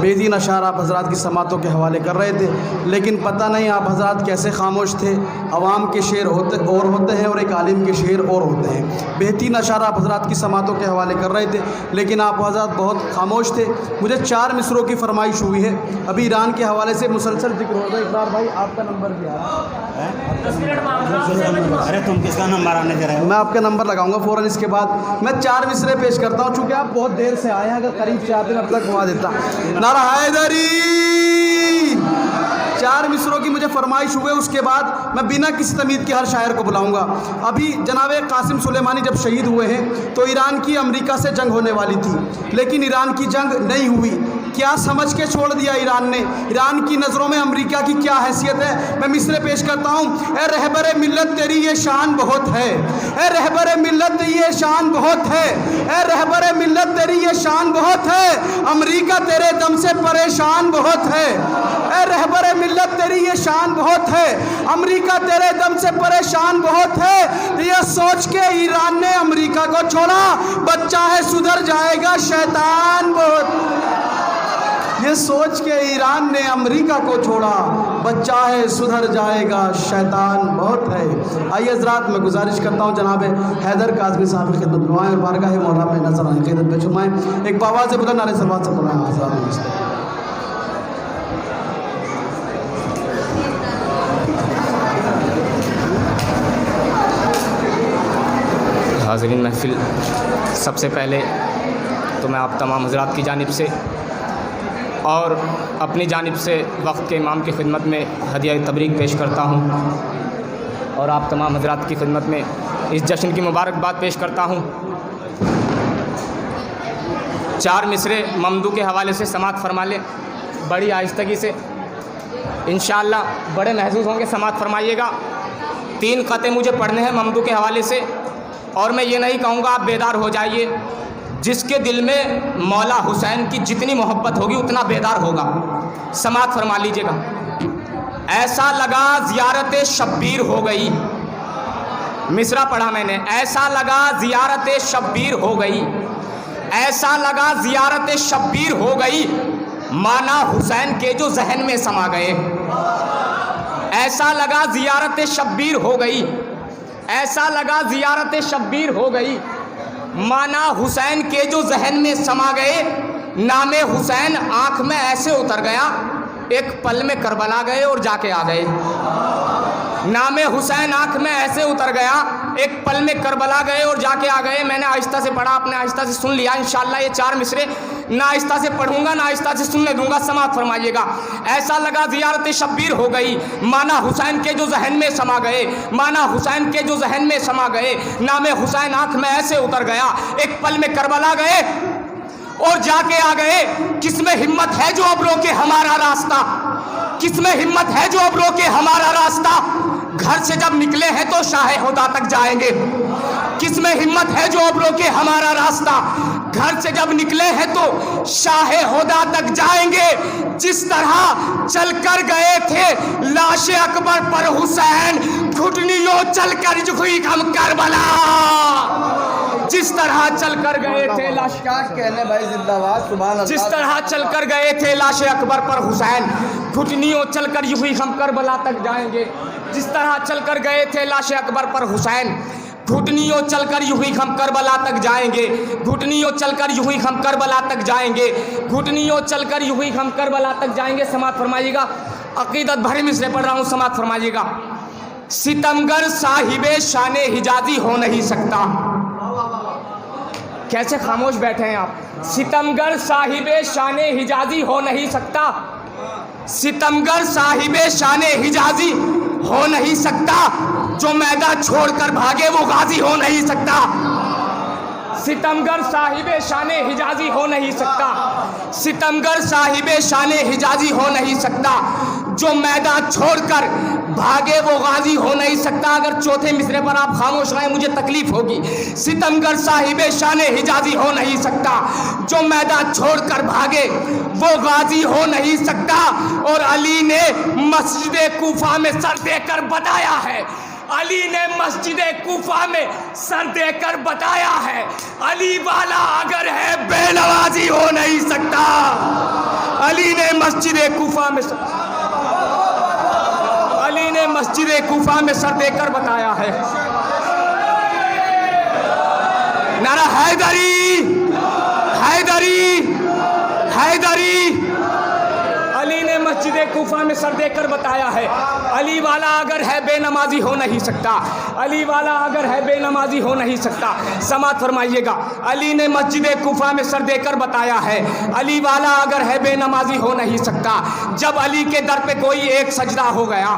बेदीन अशार आप हज़रात की समातों के हवाले कर रहे थे, लेकिन पता नहीं आप हज़रात कैसे खामोश थे। अवाम के शेर होते हैं और एक आलिम के शेर और होते हैं। बेहतरीन अशार आप हज़रात की समातों के हवाले कर रहे थे, लेकिन आप हज़रात बहुत खामोश थे। मुझे 4 मिसरों की फरमाइश हुई है। अभी ईरान के हवाले से मुसलसल जिक्र होगा। इकरार भाई आपका नंबर भी आ रहा है। अरे तुम किसका नंबर आने दे रहे हो? मैं आपका नंबर लगाऊंगा फ़ौरन इसके बाद। मैं 4 मिसरे पेश करता हूँ, चूँकि आप बहुत देर से आए हैं। अगर करीब से आते हैं अब तक घुमा देता। नारा हैदरी 4 मिसरों की मुझे फरमाइश हुए, उसके बाद मैं बिना किसी तमीद के हर शायर को बुलाऊंगा। अभी जनाब कासिम सुलेमानी जब शहीद हुए हैं तो ईरान की अमेरिका से जंग होने वाली थी, लेकिन ईरान की जंग नहीं हुई। क्या समझ के छोड़ दिया ईरान ने? ईरान की नज़रों में अमेरिका की क्या हैसियत है? मैं मिसरे पेश करता हूँ। ए रहबर मिल्लत तेरी ये शान बहुत है, ए रहबर मिल्लत ये शान बहुत है, ए रहबर मिल्लत तेरी ये शान बहुत है, अमेरिका तेरे दम से परेशान बहुत है। ए रहबर मिल्लत तेरी ये शान बहुत है, अमेरिका तेरे दम से परेशान बहुत है। ये सोच के ईरान ने अमेरिका को छोड़ा, बच्चा है सुधर जाएगा शैतान बहुत। ये सोच के ईरान ने अमेरिका को छोड़ा, बच्चा है सुधर जाएगा शैतान बहुत है। आइए हज़रात मैं गुजारिश करता हूँ जनाब हैदर काज़मी साहब की खिदमत में और बारगाह मौला में नजर आए खिदमत में छुमाएँ। एक बाबा से बुलंद नारे सलवात से पढ़ाएँ हज़रात। हाज़रीन महफ़िल, सबसे पहले तो मैं आप तमाम हज़रात की जानिब से और अपनी जानिब से वक्त के इमाम की खिदमत में हदिया तबरीक पेश करता हूँ और आप तमाम हज़रात की खिदमत में इस जश्न की मुबारकबाद पेश करता हूँ। 4 मिसरे ममदू के हवाले से समात फरमा लें बड़ी आहिस्तगी से, इंशाअल्लाह बड़े महसूस होंगे। समात फरमाइएगा। 3 क़ते मुझे पढ़ने हैं ममदू के हवाले से, और मैं ये नहीं कहूँगा आप बेदार हो जाइए। जिसके दिल में मौला हुसैन की जितनी मोहब्बत होगी उतना बेदार होगा। समात फरमा लीजिएगा। ऐसा लगा ज़ियारत शब्बीर हो गई, मिसरा पढ़ा मैंने। ऐसा लगा ज़ियारत शब्बीर हो गई, ऐसा लगा ज़ियारत शब्बीर हो गई, माना हुसैन के जो जहन में समा गए। ऐसा लगा ज़ियारत शब्बीर हो गई, ऐसा लगा ज़ियारत शब्बीर हो गई, माना हुसैन के जो जहन में समा गए। नामे हुसैन आँख में ऐसे उतर गया, एक पल में करबला गए और जाके आ गए। नामे हुसैन आँख में ऐसे उतर गया, एक पल में करबला गए और जाके आ गए। मैंने आहिस्ता से पढ़ा, आपने आहिस्ता से सुन लिया। इंशाअल्लाह ये 4 मिसरे ना आहिस्ता से पढ़ूंगा ना आहिस्ता से सुनने दूंगा। समात फरमाइएगा। ऐसा लगा ज़ियारत शब्बीर हो गई, माना हुसैन के जो जहन में समा गए, माना हुसैन के जो जहन में समा गए। नामे हुसैन आँख में ऐसे उतर गया, एक पल में करबला गए और जाके आ गए। किसमें हिम्मत है जो अब रोके हमारा रास्ता, किसमें हिम्मत है जो अब रोके हमारा रास्ता। घर से जब निकले हैं तो शाहे हुदा तक जाएंगे। किसमें हिम्मत है जो अब रोके हमारा रास्ता, घर से जब निकले हैं तो शाहे हुदा तक जाएंगे। जिस तरह चल कर गए थे लाशे अकबर पर हुसैन, घुटनियों चल कर हुई हम करबला। जिस तरह चल कर गए थे लाश, क्या कहने भाई, जिंदाबाद, सुभान अल्लाह। जिस तरह चल कर गए थे लाशे अकबर पर हुसैन, घुटनियों चल कर हुई हम करबला तक जाएंगे। जिस तरह चल कर गए थे लाशे अकबर पर हुसैन, घुटनियों चल कर हुई हम करबला तक जाएंगे। घुटनियों चल कर हुई हम करबला तक जाएंगे। घुटनियों चल कर हुई हम करबला तक जाएंगे। समात फरमाइएगा। अकीदत भरे मिसरे पढ़ रहा हूँ, समात फरमाइएगा। सितमगर साहिबे शाने हिजाजी हो नहीं सकता। कैसे खामोश बैठे हैं आप। सितमगर साहिबे शाने हिजाजी हो नहीं सकता, सितमगर साहिबे शाने हिजाजी हो नहीं सकता, जो मैदान छोड़कर भागे वो गाजी हो नहीं सकता। सितमगर साहिबे शाने हिजाजी हो नहीं सकता, सितमगर साहिबे शाने हिजाजी हो नहीं सकता, जो मैदान छोड़कर भागे वो गाजी हो नहीं सकता। अगर चौथे मिसरे पर आप खामोश रहें मुझे तकलीफ होगी। सितमगर साहिबे शाने हिजाजी हो नहीं सकता, जो मैदान छोड़कर भागे वो गाजी हो नहीं सकता। और अली ने मस्जिद कूफा में सर देकर बताया है, अली ने मस्जिद कूफा में सर देकर बताया है, अली वाला अगर है बेनवाजी हो नहीं सकता। अली मस्जिद कूफा में अली ने मस्जिद कूफा में सर देकर बताया है। नारा हैदरी हैदरी हैदरी। अली ने मस्जिद कूफा में सर देकर बताया है, अली वाला अगर है बेनमाजी हो नहीं सकता, अली वाला अगर है बेनमाजी हो नहीं सकता। समात फरमाइएगा। अली ने मस्जिद कूफा में सर देकर बताया है, अली वाला अगर है बेनमाजी हो नहीं सकता। जब अली के दर पे कोई एक सजदा हो गया,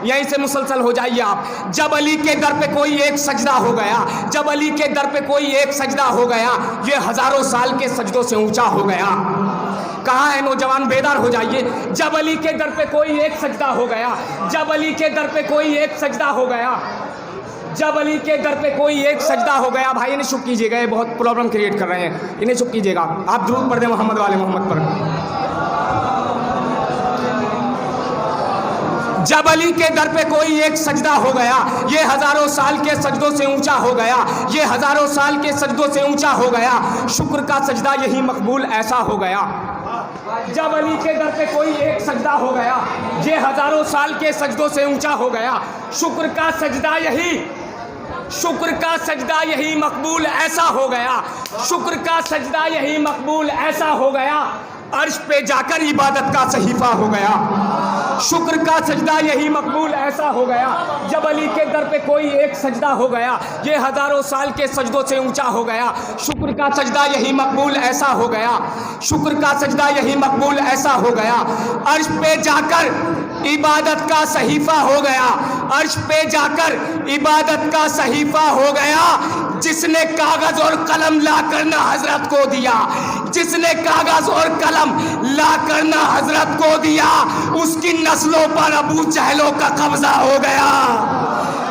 यहीं से मुसलसल हो जाइए आप। जब अली के दर पे कोई एक सजदा हो गया, जब अली के दर पे कोई एक सजदा हो गया, ये हजारों साल के सजदों से ऊंचा हो गया। कहाँ है नौजवान, बेदार हो जाइए। जब अली के दर पे कोई एक सजदा हो गया, जब अली के दर पे कोई एक सजदा हो गया, जब अली के दर पे कोई एक सजदा हो गया। भाई इन्हें चुप कीजिएगा, ये बहुत प्रॉब्लम क्रिएट कर रहे हैं, इन्हें चुप कीजिएगा। आप दुरूद पढ़ दें मोहम्मद वाले मोहम्मद पर। जब अली के दर पे कोई एक सजदा हो गया, ये हजारों साल के सजदों से ऊंचा हो गया, ये हजारों साल के सजदों से ऊंचा हो गया। शुक्र का सजदा यही मकबूल ऐसा हो गया। जब अली के दर पे कोई एक सजदा हो गया, ये हजारों साल के सजदों से ऊंचा हो गया। शुक्र का सजदा यही, शुक्र का सजदा यही मकबूल ऐसा हो गया। शुक्र का सजदा यही मकबूल ऐसा हो गया। अर्श पे जाकर इबादत का सहीफा हो गया। शुक्र का सजदा यही मकबूल ऐसा हो गया। जब अली के दर पे कोई एक सजदा हो गया, ये हजारों साल के सजदों से ऊंचा हो गया। शुक्र का सजदा यही मकबूल ऐसा हो गया। शुक्र का सजदा यही मकबूल ऐसा हो गया। अर्श पे जाकर इबादत का सहीफा हो गया। अर्श पे जाकर इबादत का सहीफा हो गया। जिसने कागज और कलम ला कर ना हजरत को दिया, जिसने कागज और कलम ला कर ना हजरत को दिया, उसकी नस्लों पर अबू जहलों का कब्जा हो गया।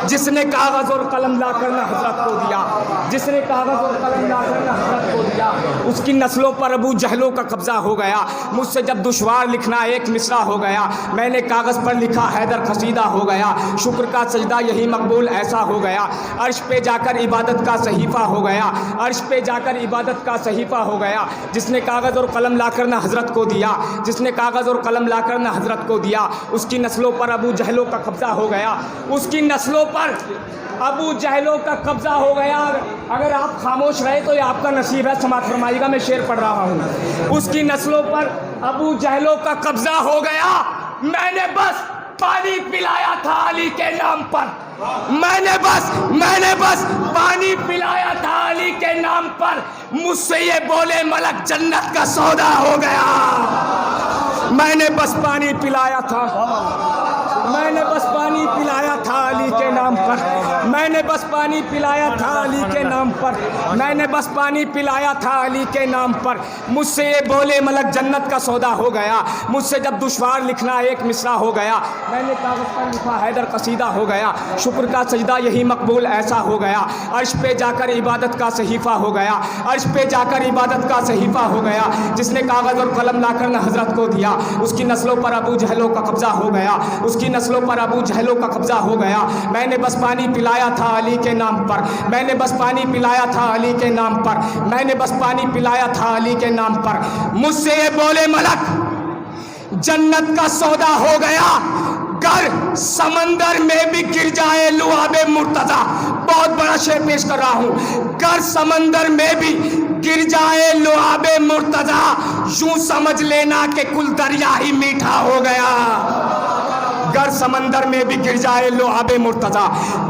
जिसने कागज और कलम ला कर ना हजरत को दिया, जिसने कागज और कलम ला कर ना हजरत को दिया, उसकी नस्लों पर अबू जहलों का कब्जा हो गया। मुझसे जब दुश्वार लिखना एक मिसरा हो गया, मैंने कागज पर लिखा हैदर कसीदा हो गया। शुक्र का सजदा यही मकबूल ऐसा हो गया। अर्श पे जाकर इबादत का सहीफा हो गया। अर्श पे जाकर इबादत का सहीफा हो गया। जिसने कागज और कलम ला कर ना हजरत को दिया, जिसने कागज और कलम ला कर ना हजरत को दिया, उसकी नस्लों पर अबू जहलों का कब्जा हो गया। उसकी नस्लों पर अबू जहलों का कब्जा हो गया। अगर आप खामोश रहे तो ये आपका नसीब है। समात फरमाइएगा, मैं शेर पढ़ रहा हूँ। उसकी नस्लों पर अबू जहलों का कब्जा हो गया। मैंने बस पानी पिलाया था अली के नाम पर, मैंने बस पानी पिलाया था अली के नाम पर। मुझसे ये बोले मलक जन्नत का सौदा हो गया। मैंने बस पानी पिलाया था, मैंने बस पानी पिलाया था अली के नाम पर। मैंने बस पानी पिलाया था अली के नाम पर। मैंने बस पानी पिलाया था अली के नाम पर। मुझसे ये बोले मलक जन्नत का सौदा हो गया। मुझसे जब दुश्वार लिखना एक मिसरा हो गया, मैंने कागज पर लिखा हैदर कसीदा हो गया। शुक्र का सजदा यही मकबूल ऐसा हो गया। अर्श पे जाकर इबादत का सहीफा हो गया। अर्श पे जाकर इबादत का सहीफा हो गया। जिसने कागज और कलम लाकर न हजरत को दिया, उसकी नस्लों पर अबू जहलों का कब्जा हो गया। उसकी नस्लों पर अबू जहलों का कब्जा हो गया। मैंने बस पानी पिलाया था अली के नाम पर। मैंने बस पानी पिलाया था अली के नाम पर। मैंने बस पानी पिलाया था अली के नाम पर। मुझसे ये बोले मलक जन्नत का सौदा हो गया। गर समंदर में भी गिर जाए लुआबे मुर्तजा। बहुत बड़ा शेर पेश कर रहा हूँ। गर समंदर में भी गिर जाए लुआबे मुर्तजा, यूं समझ लेना कि कुल दरिया ही मीठा हो गया। गर समंदर में भी गिर जाए लुआबे मुर्तजा,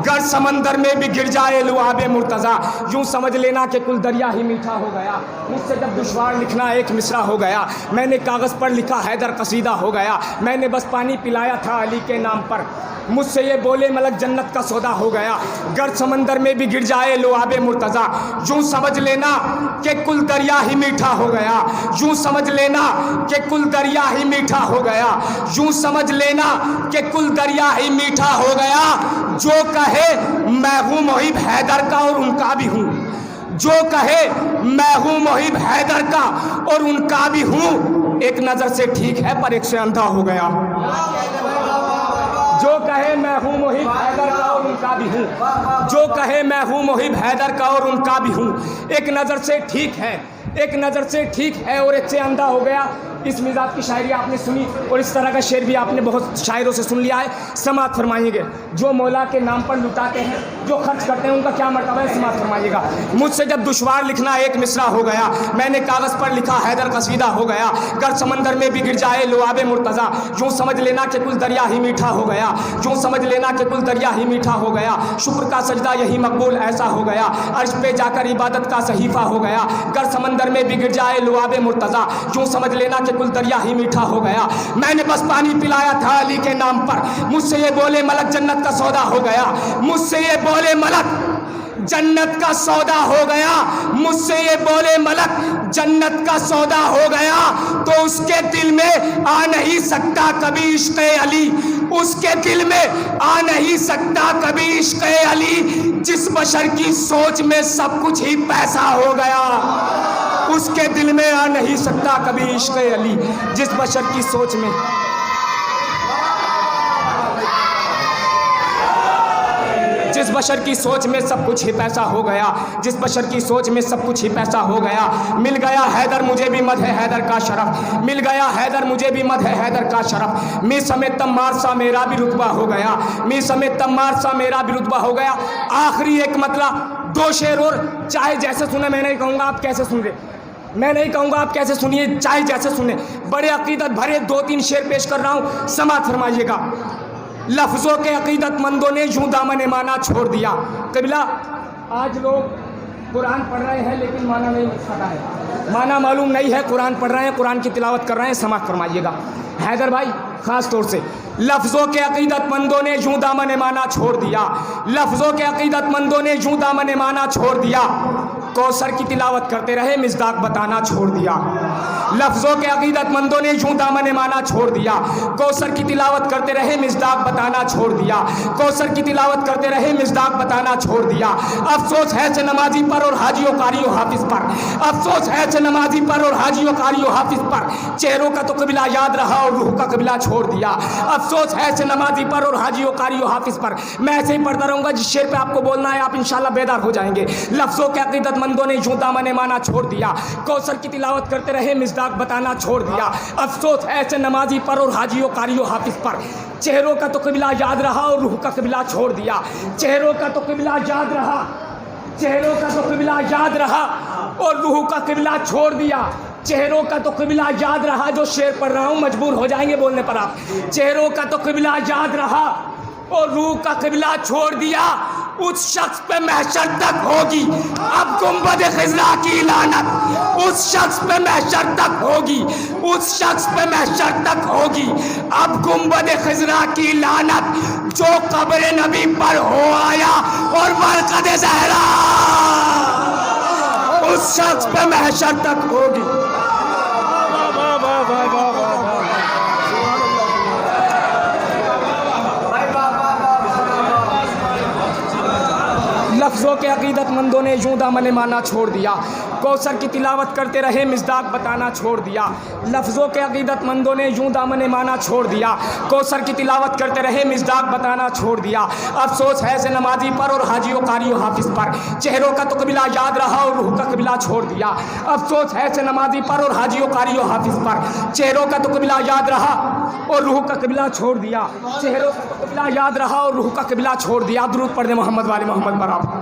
गर समंदर में भी गिर जाए लुआबे मुर्तजा, यूं समझ लेना कि कुल दरिया ही मीठा हो गया। मुझसे जब दुश्वार लिखना एक मिसरा हो गया, मैंने कागज़ पर लिखा हैदर कसीदा हो गया। मैंने बस पानी पिलाया था अली के नाम पर। मुझसे ये बोले मलक जन्नत का सौदा हो गया। गर समंदर में भी गिर जाए लुआबे मुर्तजा, यूं समझ लेना कि कुल दरिया ही मीठा हो गया। यूं समझ लेना कि कुल दरिया ही मीठा हो गया। यूं समझ लेना कि कुल दरिया ही मीठा हो गया। जो कहे मैं हूँ मुहिब हैदर का और उनका भी हूँ, जो कहे मैं हूँ मुहिब हैदर का और उनका भी हूँ, एक नज़र से ठीक है पर एक से अंधा हो गया। जो कहे मैं हूँ मुहिब हैदर का और उनका भी हूँ, जो कहे मैं हूँ मुहिब हैदर का और उनका भी हूँ, एक नज़र से ठीक है, एक नज़र से ठीक है और एक से अंधा हो गया। इस मिजाज की शायरी आपने सुनी और इस तरह का शेर भी आपने बहुत शायरों से सुन लिया है। समात फरमाइएगा। जो मौला के नाम पर लुटाते हैं, जो खर्च करते हैं, उनका क्या मर्तबा है, समात फरमाइएगा। मुझसे जब दुश्वार लिखना एक मिसरा हो गया, मैंने कागज़ पर लिखा हैदर कसीदा हो गया। गर समंदर में भी गिर जाए लुआबे मुर्तज़ा, यूँ समझ लेना कि कुल दरिया ही मीठा हो गया, यूँ समझ लेना कि कुल दरिया ही मीठा हो गया। शुक्र का सजदा यही मकबूल ऐसा हो गया, अर्श पे जाकर इबादत का सहीफ़ा हो गया। गर समंदर में भी गिर जाए लुआबे मुर्तज़ा, यूँ समझ लेना कि कुल दरिया ही मीठा हो गया। मैंने बस पानी पिलाया था अली के नाम पर, मुझसे ये बोले मलक जन्नत का सौदा हो गया। मुझसे ये बोले मलक जन्नत का सौदा हो गया, मुझसे ये बोले मलक जन्नत का सौदा हो गया। तो उसके दिल में आ नहीं सकता कभी इश्क़ अली, उसके दिल में आ नहीं सकता कभी इश्क़ अली। जिस बशर की सोच में सब कुछ ही पैसा हो गया, उसके दिल में आ नहीं सकता कभी इश्क़ अली। जिस बशर की सोच में जिस बशर की सोच में सब कुछ ही पैसा हो गया, जिस बशर की सोच में सब कुछ ही पैसा हो गया। मिल गया हैदर मुझे भी मद है हैदर का शरफ, मिल गया हैदर मुझे भी मद है हैदर का शरफ। मी समेत तम्मार सा मेरा भी रुतबा हो गया, मी समेत तम्मार सा मेरा भी रुतबा हो गया। आखिरी एक मतलब 2 शेर और, चाहे जैसे सुने, मैं नहीं कहूँगा आप कैसे सुन रहे, मैं नहीं कहूँगा आप कैसे सुनिए, चाहे जैसे सुने। बड़े अकीदत भरे 2-3 शेर पेश कर रहा हूँ, समात फरमाइएगा। लफ्ज़ों के अकीदतमंदों ने यूँ दामन माना छोड़ दिया। कबीला, आज लोग कुरान पढ़ रहे हैं लेकिन माना नहीं पता है, माना मालूम नहीं है। कुरान पढ़ रहे हैं, कुरान की तिलावत कर रहे हैं, समात फरमाइएगा। हैदर भाई ख़ास तौर से, लफ्ज़ों के अकीदतमंदों ने यूँ दामन माना छोड़ दिया, लफ्ज़ों के अकीदतमंदों ने यूँ दामन माना छोड़ दिया। कौसर की तिलावत करते रहे, मिज़दाक बताना छोड़ दिया। लफ्ज़ों के अकीदतमंदों ने यूँ दामन माना छोड़ दिया, कौसर की तिलावत करते रहे, मिज़दाक बताना छोड़ दिया। कौसर की तिलावत करते रहे, मिज़दाक बताना छोड़ दिया। अफसोस है से नमाजी पर और हाजियों कारियों हाफिज़ पर, अफसोस है से नमाजी पर और हाजियों कारियों हाफिज़ पर। चेहरों का तो कबीला याद रहा और रूह का कबीला छोड़ दिया। अफसोस है से नमाजी पर और हाजियों कारियों हाफिज़ पर। मैं ऐसे ही पढ़ता रहूँगा, जिस शेर पे आपको बोलना है आप इंशाल्लाह बेदार हो जाएंगे। लफ्ज़ों के अकीदतमंदों ने यूँ दामन माना छोड़ दिया, कौसर की तिलावत करते रहे, मिज़दाक बताना छोड़ दिया। अफसोस है ऐसे नमाजी पर और हाजियों कारियों हाफिज़ पर। चेहरों का तो कबीला याद रहा और रूह का कबीला छोड़ दिया। चेहरों का तो कबीला याद रहा, चेहरों का तो कबीला याद रहा और रूह का कबीला छोड़ दिया। चेहरों का तो कबीला याद रहा, जो शेर पढ़ रहा हूँ मजबूर हो जाएंगे बोलने पर आप। चेहरों का तो कबीला याद रहा और रूह का कबीला छोड़ दिया। उस शख्स पे महशर तक होगी अब गुंबद खिज़रा की लानत, उस शख्स पे महशर तक होगी, उस शख्स पे महशर तक होगी अब गुंबद खिज़रा की लानत। जो कब्र नबी पर हो आया और बरकत ज़हरा, उस शख्स पे महशर तक होगी। लफ्ज़ों के अकीदतमंदों ने यूँ दामन माना छोड़ दिया, कौसर की तिलावत करते रहे, मिज़दाक बताना छोड़ दिया। लफ्ज़ों के अकीदतमंदों ने यूँ दामन माना छोड़ दिया, कौसर की तिलावत करते रहे, मिज़दाक बताना छोड़ दिया। अफसोस है से नमाजी पर और हाजियों कारियों हाफिज़ पर। चेहरों का तो कबीला याद रहा और रूह का कबीला छोड़ दिया। अफसोस है से नमाजी पर और हाजियों कारियों हाफिज़ पर। चेहरों का तो कबीला याद रहा और रूह का कबीला छोड़ दिया। चेहरों का तो कबीला याद रहा और रूह का कबीला छोड़ दिया। दुरूद पढ़ दे मोहम्मद वाले मोहम्मद पर आप।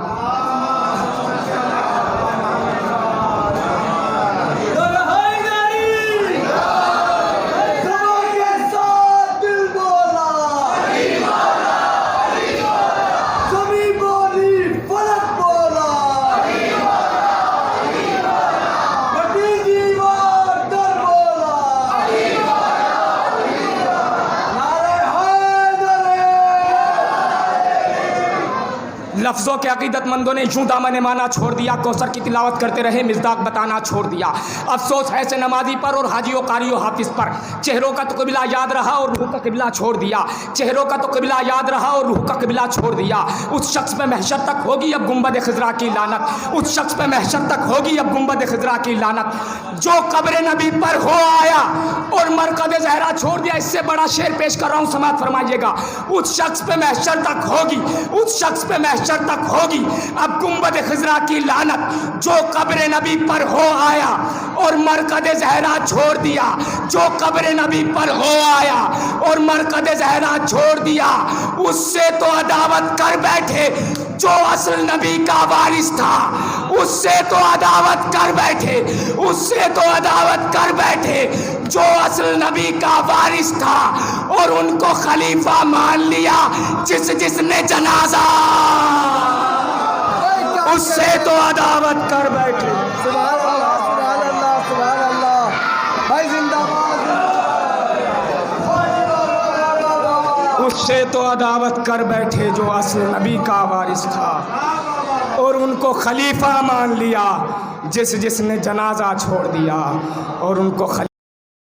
लफ्ज़ों के अकीदतमंदों ने यूँ दामन माना छोड़ दिया, कौसर की तिलावत करते रहे, मिज़दाक बताना छोड़ दिया। अफसोस है से नमाजी पर और हाजियों कारियों हाफिज़ पर। चेहरों का तो कबीला याद रहा और रूह का कबीला छोड़ दिया। चेहरों का तो कबीला याद रहा और रूह का कबीला छोड़ दिया। उस शख्स पे महशर तक होगी अब गुंबद खिज़रा की लानत, उस शख्स पे महशर तक होगी अब गुंबद खिज़रा की लानत। जो कब्र नबी पर हो आया और मरकद ज़हरा छोड़ दिया। इससे बड़ा शेर पेश कर रहा हूँ, समाप्त फरमाइएगा। उस शख्स पे महशर तक होगी, उस शख्स पे महशर तक होगी अब गुंबद खिज़रा की लानत, जो कब्र नबी पर हो आया और मरकद ज़हरा छोड़ दिया, जो कब्र नबी पर हो आया और मरकद ज़हरा छोड़ दिया। उससे तो अदावत कर बैठे जो असल नबी का वारिस था, उससे तो अदावत कर बैठे, उससे तो अदावत कर बैठे जो असल नबी का वारिस था, और उनको खलीफा मान लिया जिसने जनाजा, उससे तो अदावत कर बैठे। सुभान अल्लाह, सुभान अल्लाह, सुभान अल्लाह। भाई जिंदाबाद। उससे तो अदावत कर बैठे जो असल नबी का वारिस था, और उनको खलीफा मान लिया जिसने जनाजा छोड़ दिया, और उनको